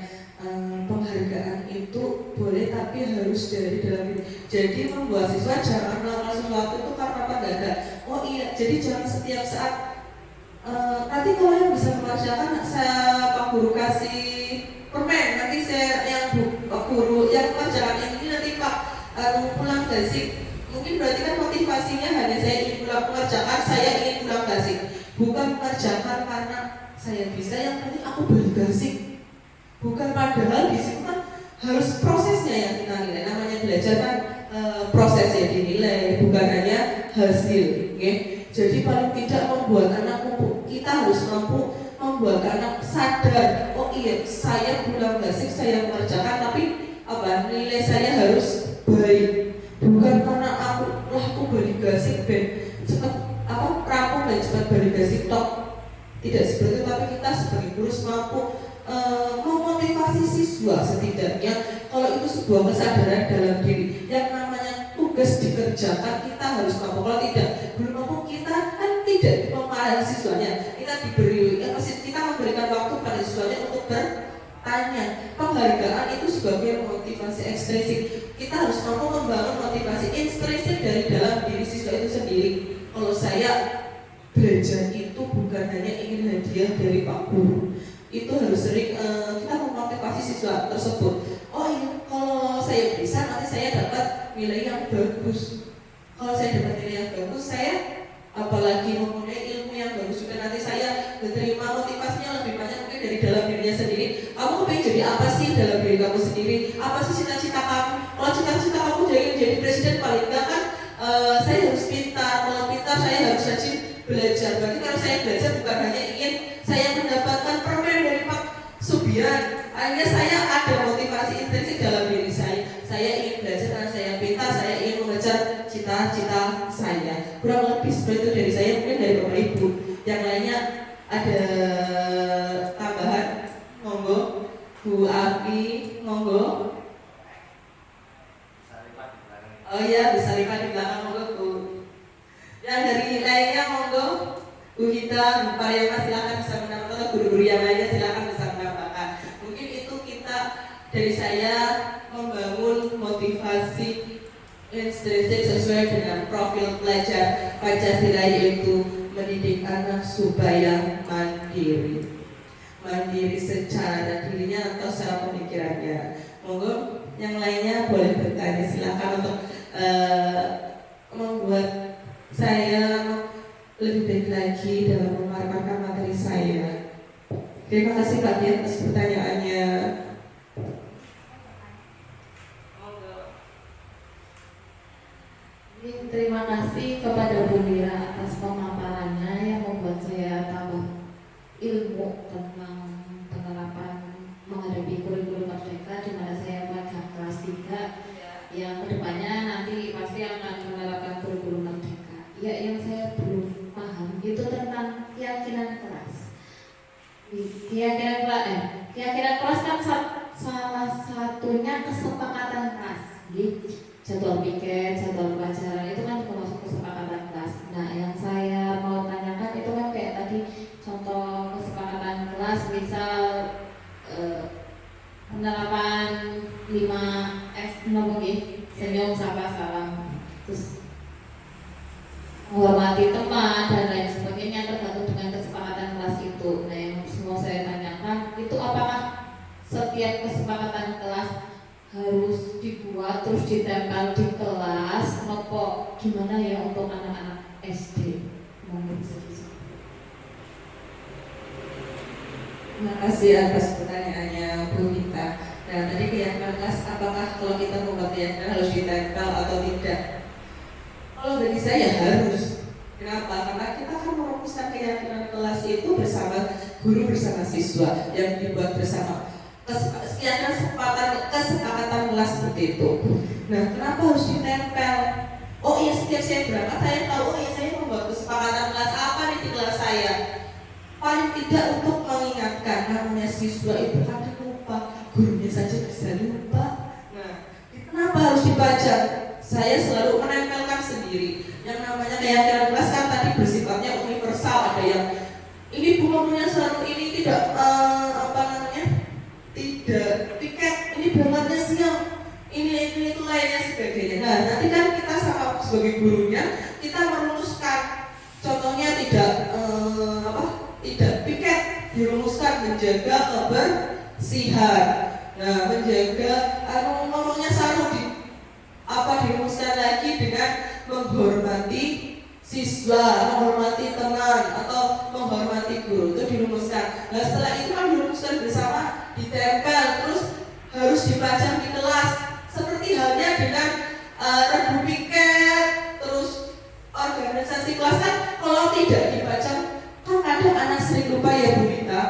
penghargaan itu boleh tapi harus dari dalam diri. Jadi membuat siswa jangan melakukan sesuatu itu karena apa enggak. Oh iya, jadi jangan setiap saat nanti kalau yang bisa mengerjakan saya Pak Guru kasih permen, nanti saya yang Pak Guru yang mengerjakan ini nanti Pak pulang gasik. Mungkin berarti kan motivasinya hanya saya ingin pulang mengerjakan, saya ingin pulang gasik, bukan mengerjakan karena saya bisa, yang penting aku beli gasik. Bukan, padahal di situ kan harus prosesnya yang kita nilai. Namanya belajar kan prosesnya dinilai, bukan hanya hasil. Okay? Jadi paling tidak membuat anak kita harus mampu membuat anak sadar, oh iya saya pulang basic, saya mengerjakan, tapi nilai saya harus baik. Bukan karena aku beli basic ben cepat rampung dan cepat beli basic tok. Tidak seperti itu, tapi kita sebagai guru mampu memotivasi siswa setidaknya kalau itu sebuah kesadaran dalam diri. Yang namanya tugas dikerjakan kita harus mampu. Kalau tidak belum mampu, kita kan tidak memarahi siswanya. Kita kita memberikan waktu pada siswanya untuk bertanya. Penghargaan itu sebagai motivasi ekstrinsik. Kita harus mampu membangun motivasi intrinsik dari dalam diri siswa itu sendiri. Kalau saya belajar itu bukan hanya ingin hadiah dari Pak Guru, itu harus sering kita memotivasi siswa tersebut. Oh iya, kalau saya bisa nanti saya dapat nilai yang bagus. Kalau saya dapat nilai yang bagus, saya apalagi mempunyai ilmu yang bagus juga, nanti saya menerima motivasinya lebih banyak mungkin dari dalam dirinya sendiri. Kamu pengen jadi apa sih dalam diri kamu sendiri? Apa sih cita-cita kamu? Kalau cita-cita kamu jadi presiden, paling enggak kan saya harus pintar. Kalau pintar saya harus rajin belajar. Berarti kalau saya belajar bukan hanya ingin saya mendapatkan permen dari Pak Subian, akhirnya saya ada motivasi intrinsik dalam diri saya. Saya ingin belajar karena saya pintar, saya ingin mengejar cita-cita saya. Kurang lebih seperti itu dari saya, mungkin dari Bapak Ibu. Yang lainnya ada tambahan? monggo. Bu Aki, monggo. Bisa lipat di belakang. Oh iya, bisa lipat di belakang, monggo Bu. Yang dari lainnya monggo. Bu Hita, Bu Pariyama silakan bisa menambahkan, atau guru-guru yang lainnya silakan bisa menambahkan. Mungkin itu kita dari saya membangun motivasi intrinsik sesuai dengan profil pelajar Pancasila, yaitu mendidik anak supaya mandiri secara dirinya atau secara pemikirannya. Monggo yang lainnya boleh bertanya, silakan untuk membuat saya lebih baik lagi dalam memaparkan materi saya. Terima kasih Pak Dian atas pertanyaannya. Terima kasih kepada Bu Mira atas pemaparannya yang membuat saya tambah ilmu tentang penerapan menghadapi kurikulum merdeka, di mana saya pada kelas 3 yang kedepannya nanti pasti akan menerapkan kurikulum merdeka. Ya, yang saya belum paham itu tentang keyakinan kelas. Keyakinan kelas kan salah satunya kesepakatan kelas. Jadwal piket, jadwal pelajaran itu kan termasuk kesepakatan kelas. Nah, yang saya mau tanyakan itu kan kayak tadi contoh kesepakatan kelas, misal penerapan 5S senyum, sapa, salam, terus menghormati teman dan lain sebagainya, tergantung dengan kesepakatan kelas itu. Nah, yang semua saya tanyakan itu apakah setiap kesepakatan kelas harus dibuat terus ditempel di kelas, apa gimana ya untuk anak-anak SD? Mungkin sedikit. Terima kasih atas pertanyaannya Bu Gita. Nah, tadi keyakinan kelas, apakah kalau kita membuat keyakinan harus ditempel atau tidak? Kalau bagi saya harus. Kenapa? Karena kita akan merumuskan keyakinan kelas itu bersama guru, bersama siswa, yang dibuat bersama. Kesepakatan kelas seperti itu. Nah, kenapa harus ditempel? Oh iya, setiap saya berangkat saya tahu, oh iya saya membuat kesepakatan kelas apa nih di kelas saya. Paling tidak untuk mengingatkan, namanya siswa itu kadang lupa, gurunya saja bisa lupa. Nah, kenapa harus dibaca? Saya selalu menempelkan sendiri. Yang namanya keyakinan kelas kan tadi bersifatnya universal. Ada yang ini bukunya selalu ini tidak tidak piket, ini berangkatnya siang, ini itu lainnya sebagainya. Nah, nanti kan kita sama sebagai gurunya kita merumuskan, contohnya tidak piket, dirumuskan menjaga kebersihan. Nah, menjaga ngomongnya selalu dirumuskan lagi dengan menghormati siswa, menghormati teman atau menghormati guru, itu dirumuskan. Nah, setelah itu kan dirumuskan bersama, ditempel, terus harus dipajang di kelas. Seperti halnya dengan regu piket, terus organisasi kelas kan kalau tidak dipajang, kan kadang anak sering lupa ya Bu Rita.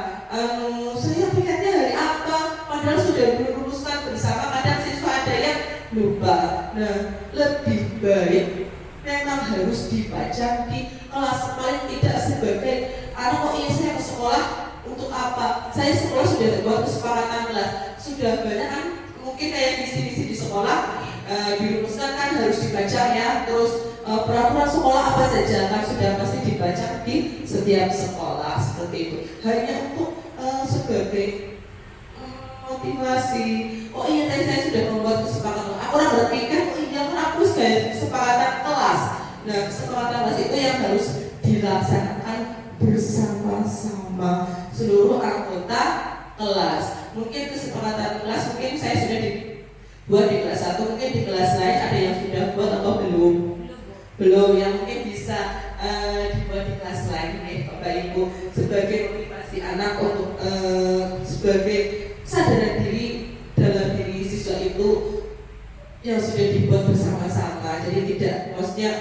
Saya piketnya hari apa? Padahal sudah dirumuskan bersama, kadang siswa ada yang lupa. Nah, lebih baik memang harus dipajang di kelas, paling tidak sebagai kok iya saya ke sekolah untuk apa? Saya sekolah sudah buat kesepakatan kelas, sudah banyak kan mungkin kayak visi-visi di sekolah dirumuskan kan harus dipajang ya, terus peraturan sekolah apa saja kan sudah pasti dipajang di setiap sekolah seperti itu. Hanya untuk sebagai motivasi. Oh iya tadi saya sudah membuat kesepakatan. Aku orang berpikir, oh iya kan aku sudah kesepakatan kelas. Nah, kesepakatan kelas itu yang harus dilaksanakan bersama-sama seluruh anggota kelas. Mungkin kesepakatan kelas mungkin saya sudah dibuat di kelas 1, mungkin di kelas lain ada yang sudah buat atau belum yang mungkin bisa dibuat di kelas lain nih Bapak Ibu, sebagai motivasi anak untuk sebagai kesadaran diri dalam diri siswa itu yang sudah dibuat bersama-sama. Jadi tidak, maksudnya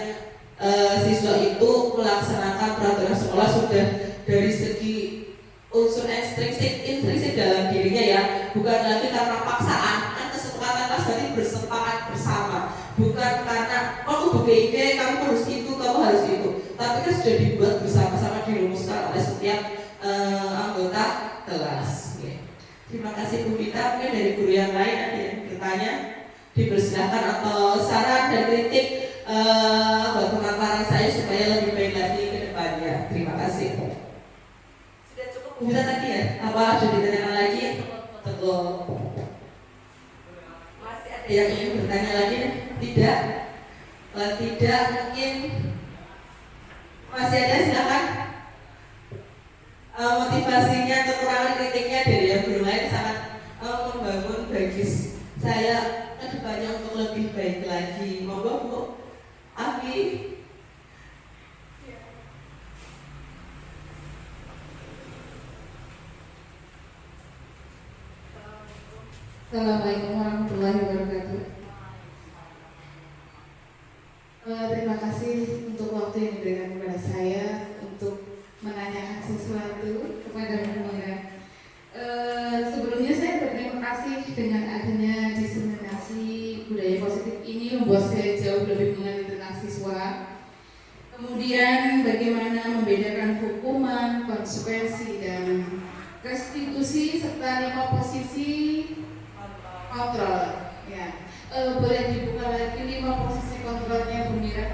siswa itu melaksanakan peraturan sekolah sudah dari segi unsur intrinsik dalam dirinya ya, bukan lagi karena paksaan. Kan kesepakatan kelas berarti bersepakat bersama, bukan karena aku begini kamu harus itu, kamu harus itu, tapi kan sudah dibuat bersama-sama, dirumuskan oleh setiap anggota kelas. Terima kasih Bu Vita. Mungkin dari guru yang lain ada yang bertanya, dipersilakan atau saran dan kritik buat pemaparan saya supaya lebih baik lagi ke depannya. Terima kasih. Sudah cukup Bu Vita tadi ya? Apa ada ditanyakan lagi? Betul. Masih ada yang ingin bertanya lagi? Tidak? Tidak, mungkin masih ada, silakan. Motivasinya, kekurangan kritiknya dari yang guru lain sangat membangun bagi saya kedepannya untuk lebih baik lagi. Monggo Bu Afi. Assalamualaikum warahmatullahi wabarakatuh. Terima kasih untuk waktu yang diberikan kepada saya untuk menanyakan sesuatu kepada Mira. Sebelumnya saya berterima kasih dengan adanya diseminasi budaya positif ini membuat saya jauh lebih mengenal tentang siswa. Kemudian bagaimana membedakan hukuman, konsekuensi, dan restitusi serta 5 posisi kontrol. Ya, boleh dibuka lagi 5 posisi kontrolnya Bu Mira?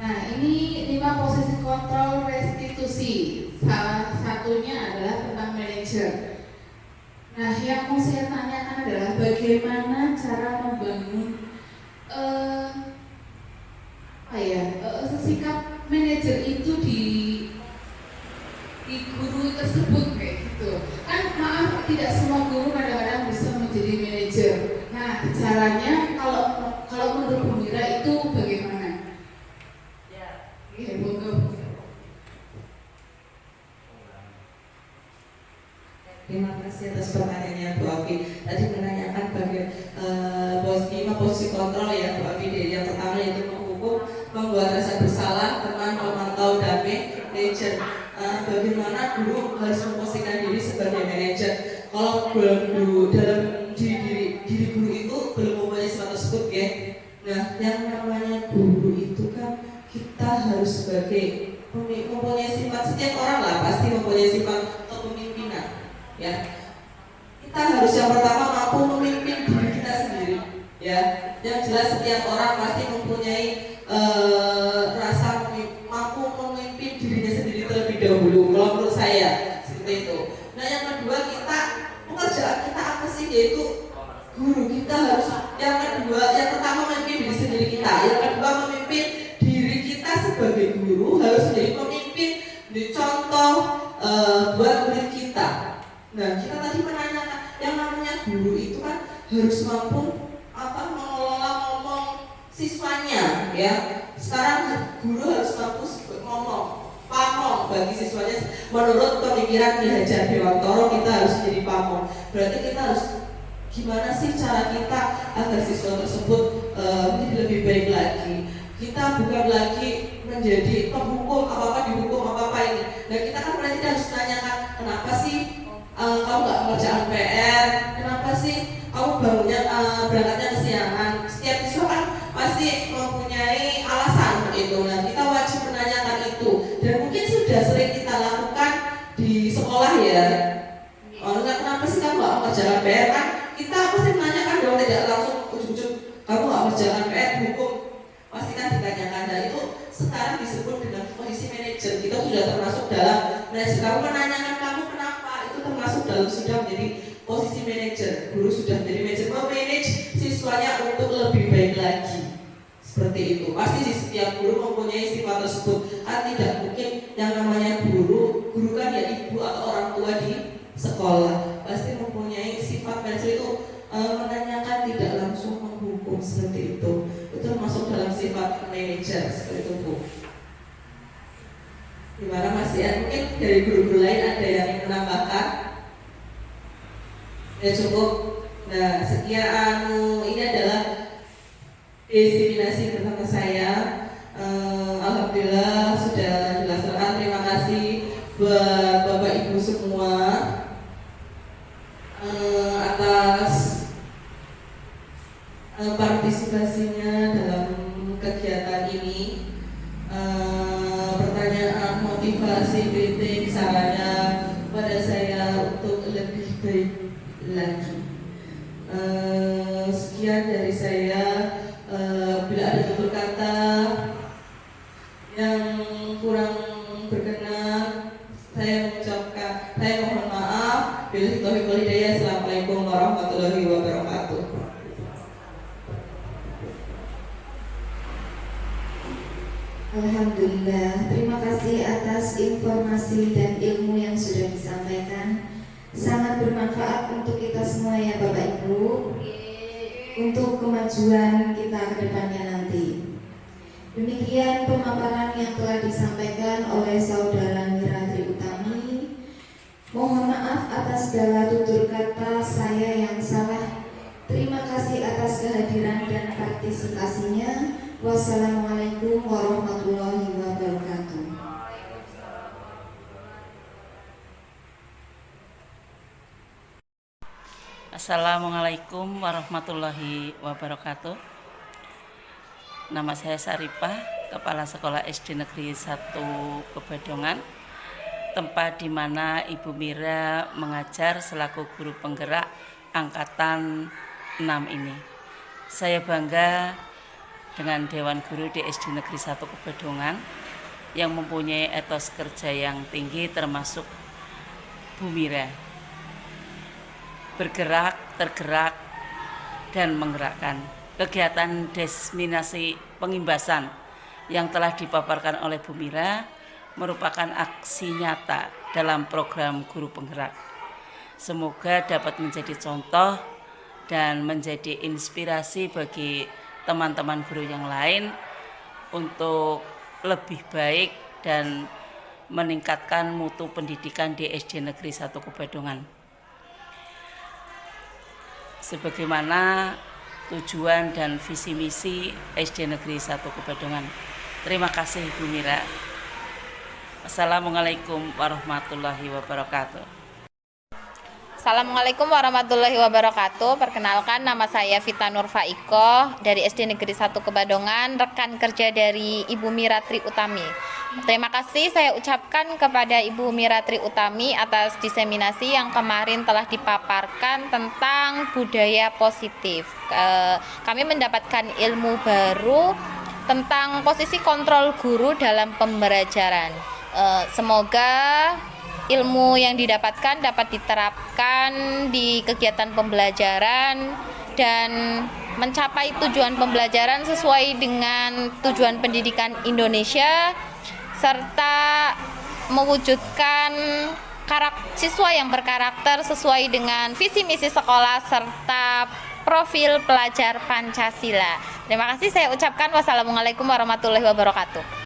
Nah, ini 5 posisi kontrol restitusi. Salah satunya adalah tentang manajer. Nah, yang mau saya tanyakan adalah bagaimana cara membangun sikap manajer itu di guru tersebut kayak gitu. Kan maaf, tidak semua guru kadang-kadang bisa menjadi manajer. Nah, caranya kalau menurut Bu Mira itu bagaimana? Terima kasih atas pertanyaannya Bu Afi. Tadi menanyakan posisi kontrol ya Bu Afi. Yang pertama yaitu menghukum, membuat rasa bersalah, teman, memantau, damai, manajer. Bagaimana guru harus memposisikan diri sebagai manajer? Kalau guru dalam diri guru itu belum mempunyai sifat tersebut ya. Nah, yang namanya guru itu kan kita harus sebagai mempunyai sifat, setiap orang lah pasti mempunyai sifat kepemimpinan ya. Kita harus yang pertama mampu memimpin diri kita sendiri ya. Yang jelas setiap orang pasti mempunyai rasa mampu memimpin dirinya sendiri terlebih dahulu kalau menurut saya seperti itu. Nah, yang kedua, pekerjaan kita apa sih? Yaitu guru. Kita harus yang pertama memimpin diri sendiri kita, yang kedua memimpin diri kita sebagai guru, harus menjadi pemimpin, menjadi contoh buat murid kita. Nah, kita tadi menanyakan yang namanya guru itu kan harus mampu mengelola ngomong siswanya ya. Sekarang guru harus mampu ngomong pamong bagi siswanya. Menurut pemikiran Ki Hajar Dewantoro, kita harus jadi pamong. Berarti kita harus gimana sih cara kita agar siswa tersebut menjadi lebih baik lagi. Kita bukan lagi menjadi penghukum, apa-apa dihukum, apa-apa ini. Nah, kita kan berarti harus menanyakan, kenapa sih kamu nggak mengerjakan PR? Kenapa sih kamu berangkatnya kesiangan? Setiap siswa kan pasti mempunyai alasan untuk itu. Nah, kita wajib menanyakan itu. Dan mungkin sudah sering kita lakukan di sekolah ya. Kenapa sih kamu nggak mengerjakan PR? Kan kita pasti menanyakan dong, tidak langsung ujung-ujung kamu nggak mengerjakan PR, hukum. Pasti kan ditanyakan. Dan itu sekarang disebut dengan posisi manajer. Kita sudah termasuk dalam manajer. Kamu menanyakan kamu kenapa, itu termasuk dalam sudah menjadi posisi manajer. Guru sudah menjadi manajer, memanage siswanya untuk lebih baik lagi. Seperti itu. Pasti di setiap guru mempunyai sifat tersebut. Kan tidak mungkin yang namanya guru kan ya ibu atau orang tua di sekolah. Pasti mempunyai sifat manajer itu, menanyakan, tidak langsung menghukum, seperti itu. Itu termasuk dalam sifat manajer, seperti itu Bu. Gimana Mas ya? Mungkin dari guru-guru lain ada yang ingin menambahkan? Ya cukup. Nah, sekian ini ada diseminasi bersama saya. Alhamdulillah sudah dilaksanakan. Terima kasih buat Bapak Ibu semua atas partisipasinya dalam kegiatan ini. Pertanyaan, motivasi, kritik, sarannya pada saya untuk lebih baik lagi. Sekian dari saya. Bila ada tutur kata yang kurang berkenan, saya mohon maaf. Billahi taufiq wal hidayah. Assalamualaikum warahmatullahi wabarakatuh. Alhamdulillah, terima kasih atas informasi dan ilmu yang sudah disampaikan. Sangat bermanfaat untuk kita semua ya Bapak Ibu, untuk kemajuan kita ke depannya nanti. Demikian pemaparan yang telah disampaikan oleh Saudara Mira Tri Utami. Mohon maaf atas segala tutur kata saya yang salah. Terima kasih atas kehadiran dan partisipasinya. Wassalamualaikum warahmatullahi wabarakatuh. Assalamualaikum warahmatullahi wabarakatuh. Nama saya Saripah, Kepala Sekolah SD Negeri 1 Kebadongan, tempat di mana Ibu Mira mengajar selaku guru penggerak angkatan 6 ini. Saya bangga dengan Dewan Guru di SD Negeri 1 Kebadongan yang mempunyai etos kerja yang tinggi, termasuk Bu Mira. Bergerak, tergerak, dan menggerakkan. Kegiatan diseminasi pengimbasan yang telah dipaparkan oleh Bu Mira merupakan aksi nyata dalam program guru penggerak. Semoga dapat menjadi contoh dan menjadi inspirasi bagi teman-teman guru yang lain untuk lebih baik dan meningkatkan mutu pendidikan di SD Negeri 1 Kebadongan. Sebagaimana tujuan dan visi misi SD Negeri 1 Kebadongan. Terima kasih Bu Mira. Assalamualaikum warahmatullahi wabarakatuh. Assalamualaikum warahmatullahi wabarakatuh. Perkenalkan, nama saya Vita Nur Faiko dari SD Negeri 1 Kebadongan, rekan kerja dari Ibu Mira Tri Utami. Terima kasih saya ucapkan kepada Ibu Mira Tri Utami atas diseminasi yang kemarin telah dipaparkan tentang budaya positif. Kami mendapatkan ilmu baru tentang posisi kontrol guru dalam pembelajaran. Semoga ilmu yang didapatkan dapat diterapkan di kegiatan pembelajaran dan mencapai tujuan pembelajaran sesuai dengan tujuan pendidikan Indonesia, serta mewujudkan siswa yang berkarakter sesuai dengan visi misi sekolah serta profil pelajar Pancasila. Terima kasih saya ucapkan. Wassalamualaikum warahmatullahi wabarakatuh.